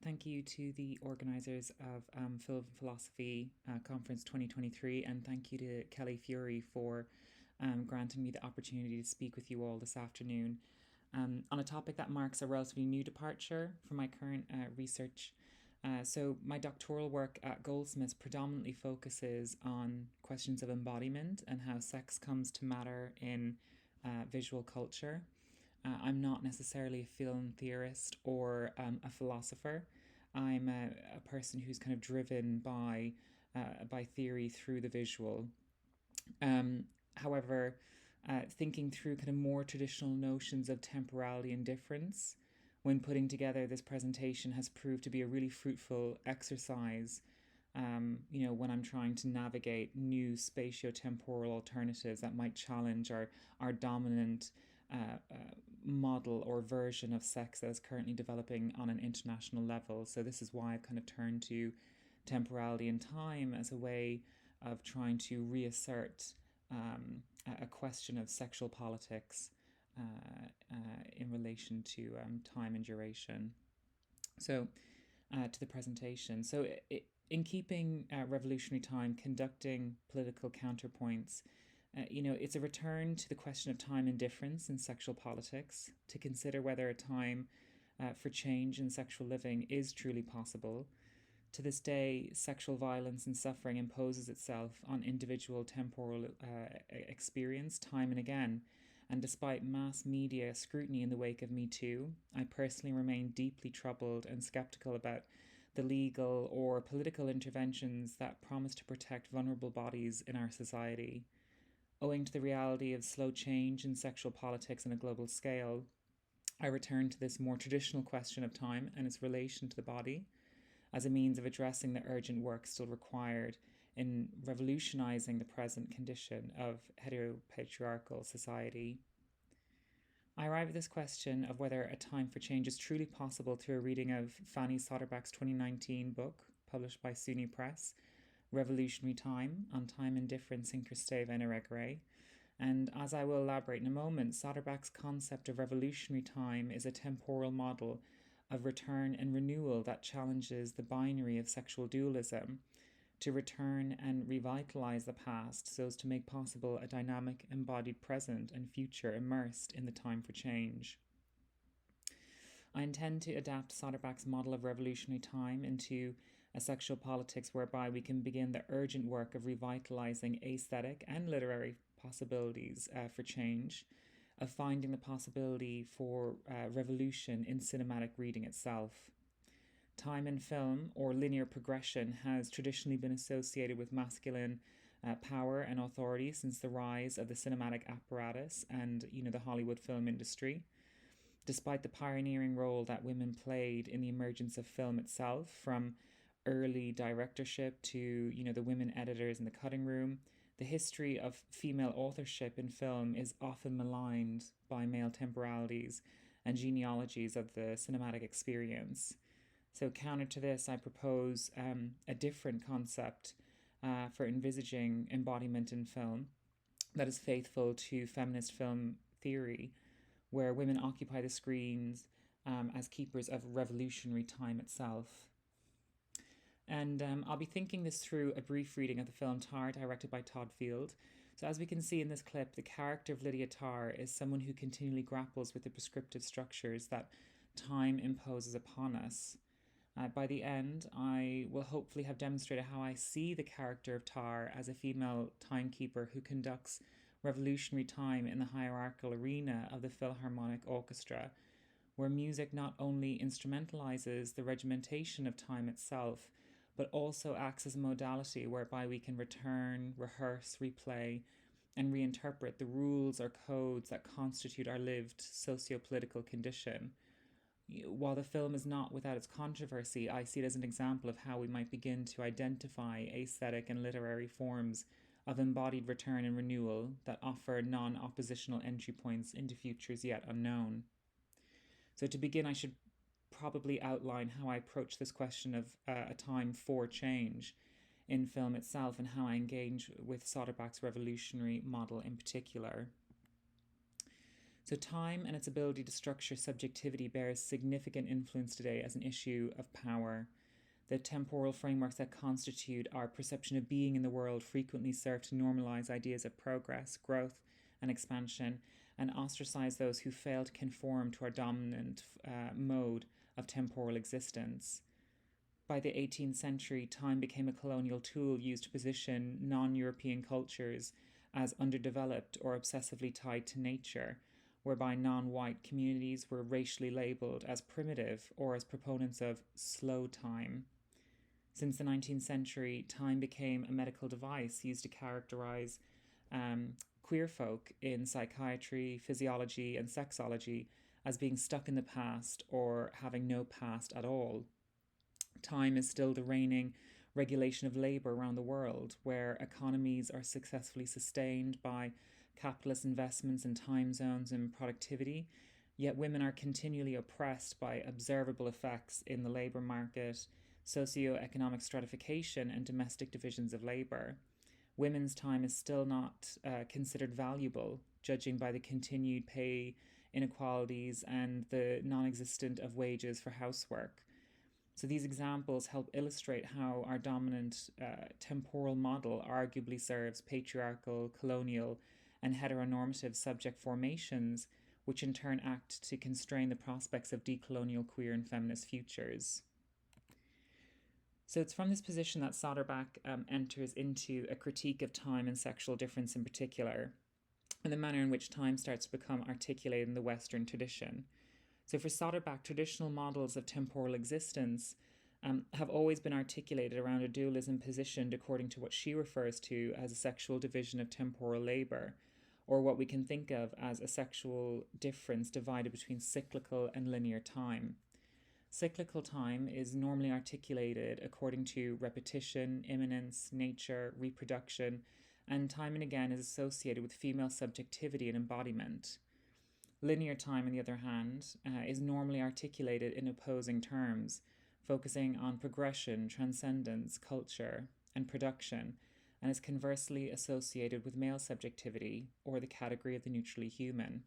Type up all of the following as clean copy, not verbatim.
Thank you to the organisers of Film Philosophy Conference 2023, and thank you to Kelli Fuery for granting me the opportunity to speak with you all this afternoon on a topic that marks a relatively new departure from my current research. So my doctoral work at Goldsmiths predominantly focuses on questions of embodiment and how sex comes to matter in visual culture. I'm not necessarily a film theorist or a philosopher. I'm a person who's kind of driven by theory through the visual. However, thinking through kind of more traditional notions of temporality and difference when putting together this presentation has proved to be a really fruitful exercise. When I'm trying to navigate new spatio-temporal alternatives that might challenge our dominant model or version of sex that is currently developing on an international level. So this is why I've kind of turned to temporality and time as a way of trying to reassert a question of sexual politics in relation to time and duration. So to the presentation. So in keeping revolutionary time, conducting political counterpoints, it's a return to the question of time and difference in sexual politics, to consider whether a time for change in sexual living is truly possible. To this day, sexual violence and suffering imposes itself on individual temporal experience time and again. And despite mass media scrutiny in the wake of Me Too, I personally remain deeply troubled and skeptical about the legal or political interventions that promise to protect vulnerable bodies in our society. Owing to the reality of slow change in sexual politics on a global scale, I return to this more traditional question of time and its relation to the body as a means of addressing the urgent work still required in revolutionizing the present condition of heteropatriarchal society. I arrive at this question of whether a time for change is truly possible through a reading of Fanny Soderbergh's 2019 book, published by SUNY Press, Revolutionary Time, on Time and Difference in Cristeva and Eregre. And as I will elaborate in a moment, Soderbergh's concept of revolutionary time is a temporal model of return and renewal that challenges the binary of sexual dualism to return and revitalize the past so as to make possible a dynamic, embodied present and future immersed in the time for change. I intend to adapt Soderbergh's model of revolutionary time into a sexual politics whereby we can begin the urgent work of revitalizing aesthetic and literary possibilities for change, of finding the possibility for revolution in cinematic reading itself. Time in film, or linear progression, has traditionally been associated with masculine power and authority since the rise of the cinematic apparatus and, the Hollywood film industry. Despite the pioneering role that women played in the emergence of film itself, from early directorship to, the women editors in the cutting room, the history of female authorship in film is often maligned by male temporalities and genealogies of the cinematic experience. So counter to this, I propose a different concept for envisaging embodiment in film that is faithful to feminist film theory, where women occupy the screens as keepers of revolutionary time itself. And I'll be thinking this through a brief reading of the film Tar, directed by Todd. So as we can see in this clip, the character of Lydia Tar is someone who continually grapples with the prescriptive structures that time imposes upon us. By the end, I will hopefully have demonstrated how I see the character of Tar as a female timekeeper who conducts revolutionary time in the hierarchical arena of the Philharmonic Orchestra, where music not only instrumentalizes the regimentation of time itself, but also acts as a modality whereby we can return, rehearse, replay, and reinterpret the rules or codes that constitute our lived socio-political condition. While the film is not without its controversy, I see it as an example of how we might begin to identify aesthetic and literary forms of embodied return and renewal that offer non-oppositional entry points into futures yet unknown. So to begin, I should probably outline how I approach this question of a time for change in film itself and how I engage with Soderbergh's revolutionary model in particular. So time and its ability to structure subjectivity bears significant influence today as an issue of power. The temporal frameworks that constitute our perception of being in the world frequently serve to normalize ideas of progress, growth, and expansion, and ostracize those who fail to conform to our dominant mode of temporal existence. By the 18th century, time became a colonial tool used to position non-European cultures as underdeveloped or obsessively tied to nature, whereby non-white communities were racially labeled as primitive or as proponents of slow time. Since the 19th century, time became a medical device used to characterize queer folk in psychiatry, physiology, and sexology as being stuck in the past or having no past at all. Time is still the reigning regulation of labour around the world, where economies are successfully sustained by capitalist investments in time zones and productivity, yet women are continually oppressed by observable effects in the labour market, socio-economic stratification, and domestic divisions of labour. Women's time is still not considered valuable, judging by the continued pay inequalities and the non-existence of wages for housework. So these examples help illustrate how our dominant temporal model arguably serves patriarchal, colonial, and heteronormative subject formations, which in turn act to constrain the prospects of decolonial queer and feminist futures. So it's from this position that Soderbergh enters into a critique of time and sexual difference in particular, and the manner in which time starts to become articulated in the Western tradition. So for Soderbergh, traditional models of temporal existence have always been articulated around a dualism positioned according to what she refers to as a sexual division of temporal labour, or what we can think of as a sexual difference divided between cyclical and linear time. Cyclical time is normally articulated according to repetition, immanence, nature, reproduction, and time and again is associated with female subjectivity and embodiment. Linear time, on the other hand, is normally articulated in opposing terms, focusing on progression, transcendence, culture, and production, and is conversely associated with male subjectivity, or the category of the neutrally human.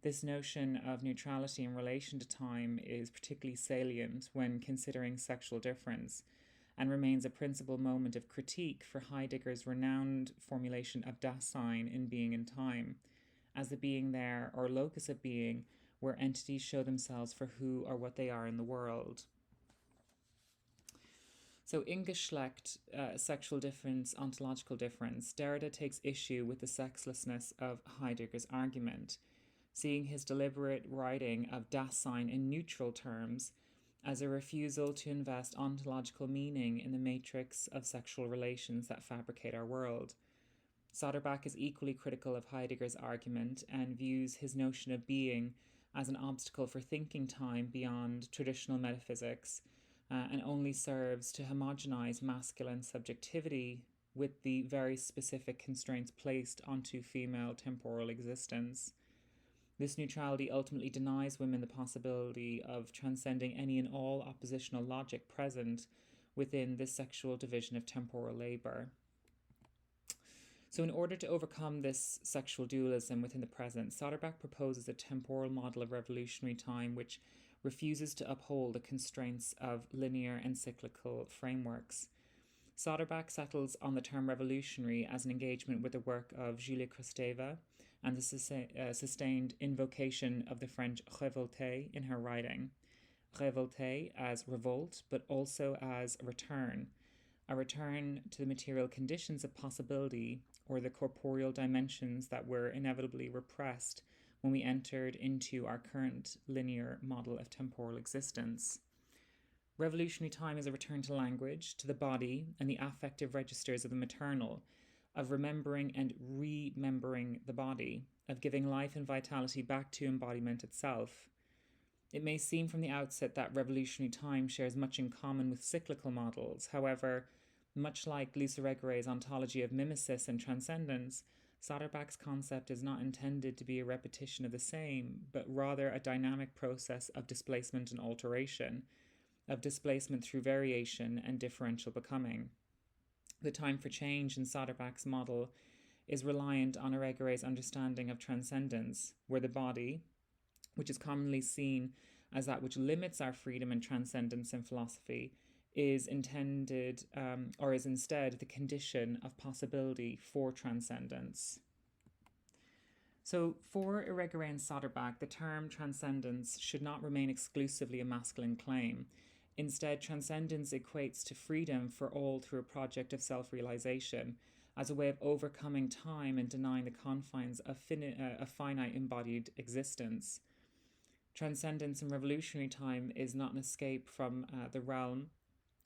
This notion of neutrality in relation to time is particularly salient when considering sexual difference, and remains a principal moment of critique for Heidegger's renowned formulation of Dasein in being and time, as the being there or locus of being where entities show themselves for who or what they are in the world. So in Geschlecht, sexual difference, ontological difference, Derrida takes issue with the sexlessness of Heidegger's argument, seeing his deliberate writing of Dasein in neutral terms as a refusal to invest ontological meaning in the matrix of sexual relations that fabricate our world. Soderbergh is equally critical of Heidegger's argument and views his notion of being as an obstacle for thinking time beyond traditional metaphysics, and only serves to homogenize masculine subjectivity with the very specific constraints placed onto female temporal existence. This neutrality ultimately denies women the possibility of transcending any and all oppositional logic present within this sexual division of temporal labour. So in order to overcome this sexual dualism within the present, Soderbergh proposes a temporal model of revolutionary time which refuses to uphold the constraints of linear and cyclical frameworks. Soderbergh settles on the term revolutionary as an engagement with the work of Julia Kristeva and the sustained invocation of the French révolté in her writing. Révolté as revolt, but also as a return to the material conditions of possibility or the corporeal dimensions that were inevitably repressed when we entered into our current linear model of temporal existence. Revolutionary time is a return to language, to the body, and the affective registers of the maternal, of remembering and remembering the body, of giving life and vitality back to embodiment itself. It may seem from the outset that revolutionary time shares much in common with cyclical models. However, much like Luceregre's ontology of mimesis and transcendence, Soderbergh's concept is not intended to be a repetition of the same, but rather a dynamic process of displacement and alteration, of displacement through variation and differential becoming. The time for change in Soderbergh's model is reliant on Irigaray's understanding of transcendence, where the body, which is commonly seen as that which limits our freedom and transcendence in philosophy, is intended or is instead the condition of possibility for transcendence. So for Irigaray and Soderbergh, the term transcendence should not remain exclusively a masculine claim. Instead, transcendence equates to freedom for all through a project of self-realization as a way of overcoming time and denying the confines of finite embodied existence. Transcendence in revolutionary time is not an escape from the realm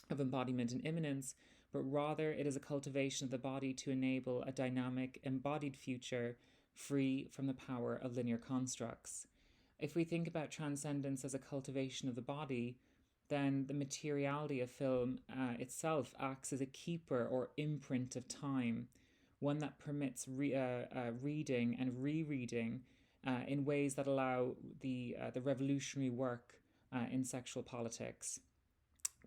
of embodiment and immanence, but rather it is a cultivation of the body to enable a dynamic, embodied future free from the power of linear constructs. If we think about transcendence as a cultivation of the body, then the materiality of film itself acts as a keeper or imprint of time, one that permits reading and rereading in ways that allow the revolutionary work in sexual politics.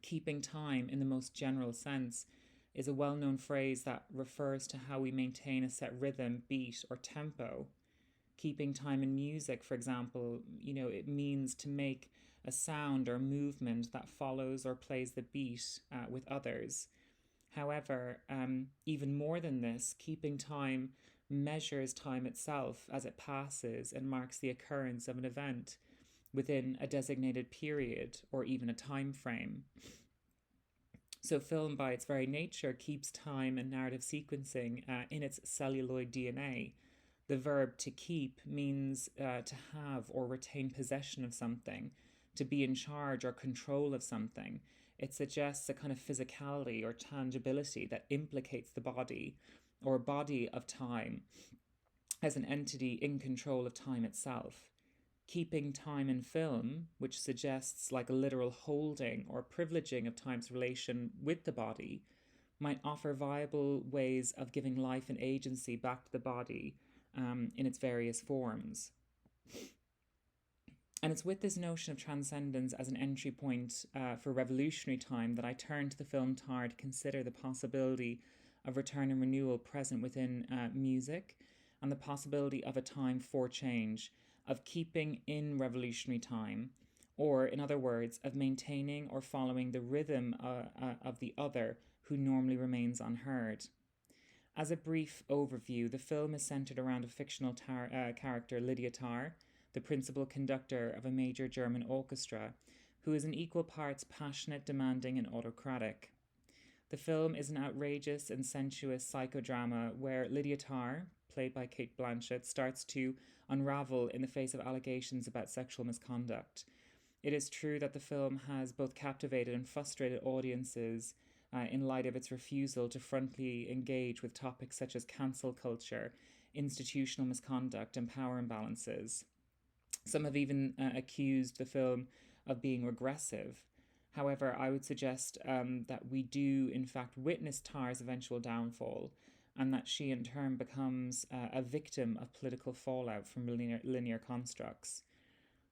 Keeping time in the most general sense is a well-known phrase that refers to how we maintain a set rhythm, beat, or tempo. Keeping time in music, for example, it means to make a sound or movement that follows or plays the beat with others. However, even more than this, keeping time measures time itself as it passes and marks the occurrence of an event within a designated period or even a time frame. So film, by its very nature, keeps time and narrative sequencing in its celluloid DNA. The verb to keep means to have or retain possession of something, to be in charge or control of something. It suggests a kind of physicality or tangibility that implicates the body or body of time as an entity in control of time itself. Keeping time in film, which suggests like a literal holding or privileging of time's relation with the body, might offer viable ways of giving life and agency back to the body in its various forms. And it's with this notion of transcendence as an entry point for revolutionary time that I turn to the film Tar to consider the possibility of return and renewal present within music, and the possibility of a time for change, of keeping in revolutionary time, or in other words, of maintaining or following the rhythm of the other who normally remains unheard. As a brief overview, the film is centered around a fictional character, Lydia Tar, the principal conductor of a major German orchestra, who is in equal parts passionate, demanding, and autocratic. The film is an outrageous and sensuous psychodrama where Lydia Tar, played by Cate Blanchett, starts to unravel in the face of allegations about sexual misconduct. It is true that the film has both captivated and frustrated audiences in light of its refusal to frontally engage with topics such as cancel culture, institutional misconduct, and power imbalances. Some have even accused the film of being regressive. However, I would suggest that we do, in fact, witness Tar's eventual downfall, and that she in turn becomes a victim of political fallout from linear constructs.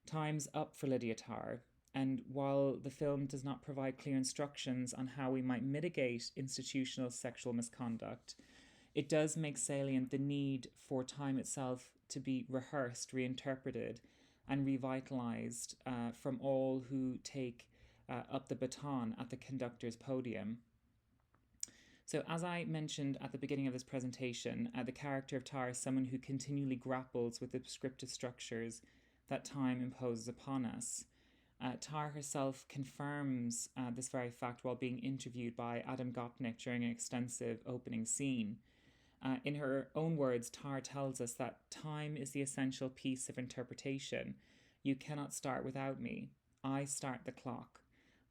Time's up for Lydia Tar, and while the film does not provide clear instructions on how we might mitigate institutional sexual misconduct, it does make salient the need for time itself to be rehearsed, reinterpreted, and revitalized from all who take up the baton at the conductor's podium. So as I mentioned at the beginning of this presentation, the character of Tar is someone who continually grapples with the prescriptive structures that time imposes upon us. Tar herself confirms this very fact while being interviewed by Adam Gopnik during an extensive opening scene. In her own words, Tar tells us that time is the essential piece of interpretation. You cannot start without me. I start the clock.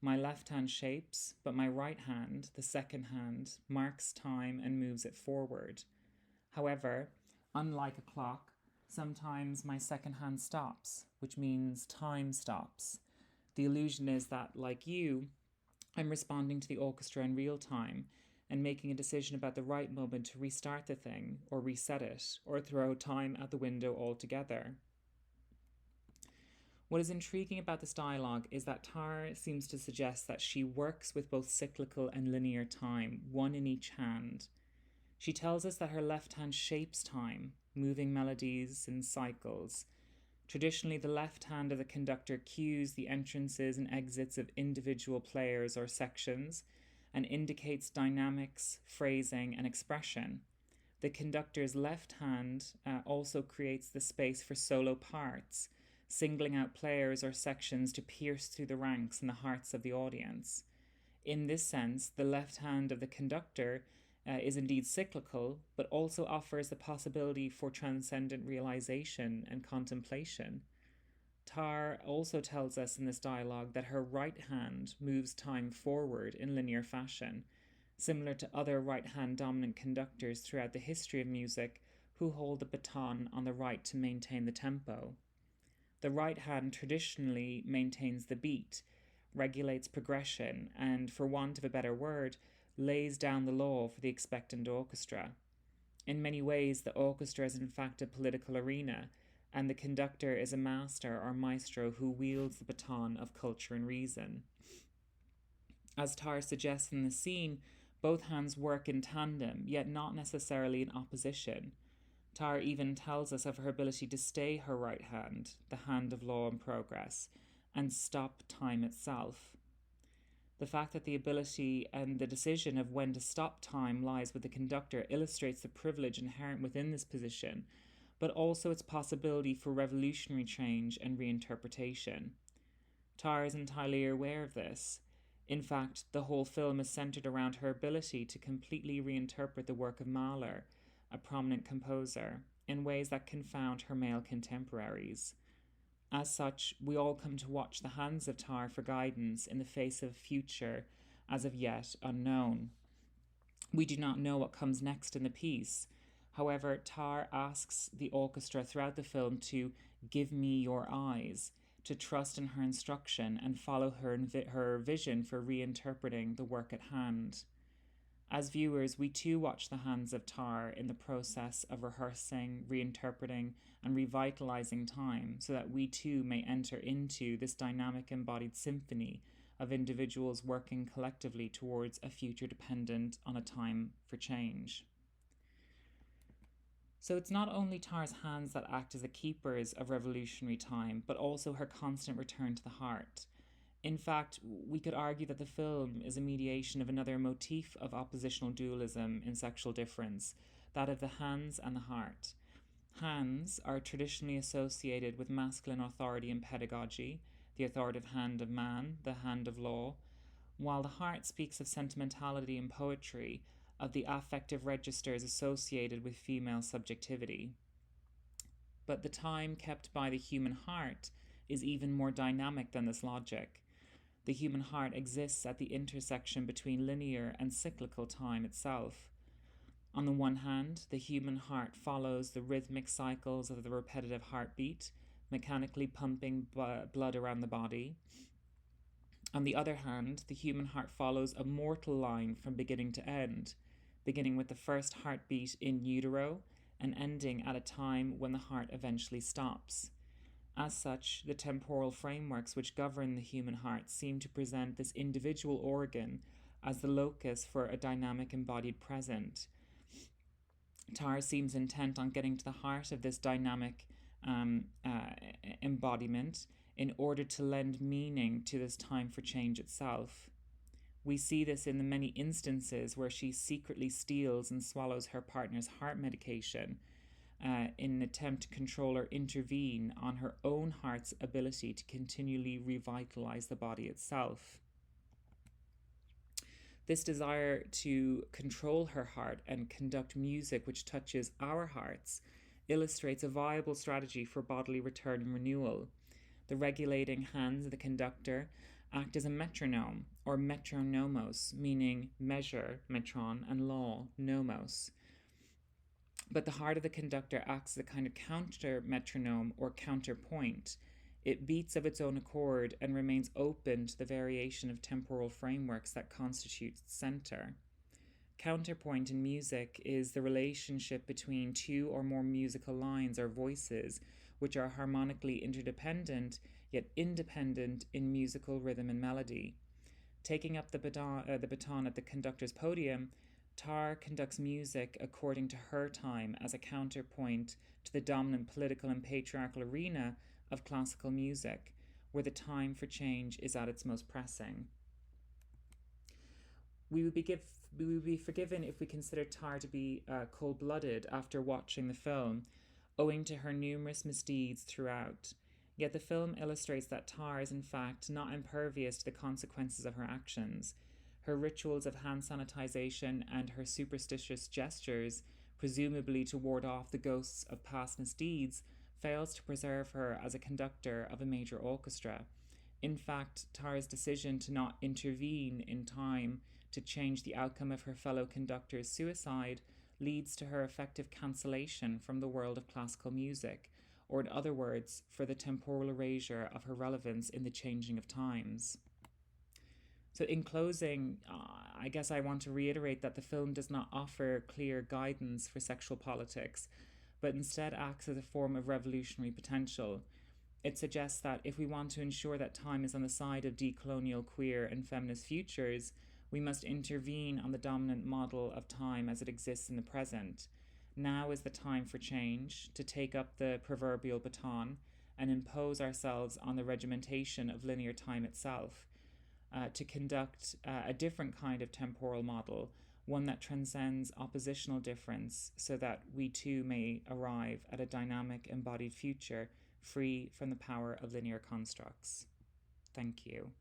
My left hand shapes, but my right hand, the second hand, marks time and moves it forward. However, unlike a clock, sometimes my second hand stops, which means time stops. The illusion is that, like you, I'm responding to the orchestra in real time and making a decision about the right moment to restart the thing, or reset it, or throw time out the window altogether. What is intriguing about this dialogue is that Tar seems to suggest that she works with both cyclical and linear time, one in each hand. She tells us that her left hand shapes time, moving melodies in cycles. Traditionally, the left hand of the conductor cues the entrances and exits of individual players or sections and indicates dynamics, phrasing, and expression. The conductor's left hand also creates the space for solo parts, singling out players or sections to pierce through the ranks and the hearts of the audience. In this sense, the left hand of the conductor is indeed cyclical, but also offers the possibility for transcendent realization and contemplation. Tar also tells us in this dialogue that her right hand moves time forward in linear fashion, similar to other right hand dominant conductors throughout the history of music who hold the baton on the right to maintain the tempo. The right hand traditionally maintains the beat, regulates progression, and, for want of a better word, lays down the law for the expectant orchestra. In many ways, the orchestra is in fact a political arena, and the conductor is a master or maestro who wields the baton of culture and reason. As Tar suggests in the scene, both hands work in tandem, yet not necessarily in opposition. Tar even tells us of her ability to stay her right hand, the hand of law and progress, and stop time itself. The fact that the ability and the decision of when to stop time lies with the conductor illustrates the privilege inherent within this position, but also its possibility for revolutionary change and reinterpretation. Tar is entirely aware of this. In fact, the whole film is centered around her ability to completely reinterpret the work of Mahler, a prominent composer, in ways that confound her male contemporaries. As such, we all come to watch the hands of Tar for guidance in the face of a future as of yet unknown. We do not know what comes next in the piece. However, Tar asks the orchestra throughout the film to give me your eyes, to trust in her instruction and follow her vision for reinterpreting the work at hand. As viewers, we too watch the hands of Tar in the process of rehearsing, reinterpreting, and revitalizing time so that we too may enter into this dynamic embodied symphony of individuals working collectively towards a future dependent on a time for change. So it's not only Tar's hands that act as the keepers of revolutionary time, but also her constant return to the heart. In fact, we could argue that the film is a mediation of another motif of oppositional dualism in sexual difference, that of the hands and the heart. Hands are traditionally associated with masculine authority and pedagogy, the authoritative hand of man, the hand of law, while the heart speaks of sentimentality and poetry, of the affective registers associated with female subjectivity. But the time kept by the human heart is even more dynamic than this logic. The human heart exists at the intersection between linear and cyclical time itself. On the one hand, the human heart follows the rhythmic cycles of the repetitive heartbeat, mechanically pumping blood around the body. On the other hand, the human heart follows a mortal line from beginning to end, beginning with the first heartbeat in utero and ending at a time when the heart eventually stops. As such, the temporal frameworks which govern the human heart seem to present this individual organ as the locus for a dynamic embodied present. Tar seems intent on getting to the heart of this dynamic embodiment in order to lend meaning to this time for change itself. We see this in the many instances where she secretly steals and swallows her partner's heart medication in an attempt to control or intervene on her own heart's ability to continually revitalize the body itself. This desire to control her heart and conduct music which touches our hearts illustrates a viable strategy for bodily return and renewal. The regulating hands of the conductor act as a metronome, or metronomos, meaning measure, metron, and law, nomos. But the heart of the conductor acts as a kind of counter metronome or counterpoint. It beats of its own accord and remains open to the variation of temporal frameworks that constitute its center. Counterpoint in music is the relationship between two or more musical lines or voices which are harmonically interdependent yet independent in musical rhythm and melody. Taking up the baton at the conductor's podium, Tar conducts music according to her time as a counterpoint to the dominant political and patriarchal arena of classical music, where the time for change is at its most pressing. We would be forgiven if we consider Tar to be cold-blooded after watching the film, owing to her numerous misdeeds throughout. Yet the film illustrates that Tar is in fact not impervious to the consequences of her actions. Her rituals of hand sanitization and her superstitious gestures, presumably to ward off the ghosts of past misdeeds, fails to preserve her as a conductor of a major orchestra. In fact, Tar's decision to not intervene in time to change the outcome of her fellow conductor's suicide leads to her effective cancellation from the world of classical music, or in other words, for the temporal erasure of her relevance in the changing of times. So, in closing, I guess I want to reiterate that the film does not offer clear guidance for sexual politics, but instead acts as a form of revolutionary potential. It suggests that if we want to ensure that time is on the side of decolonial, queer, and feminist futures, we must intervene on the dominant model of time as it exists in the present. Now is the time for change, to take up the proverbial baton and impose ourselves on the regimentation of linear time itself, to conduct a different kind of temporal model, one that transcends oppositional difference, so that we too may arrive at a dynamic embodied future free from the power of linear constructs. Thank you.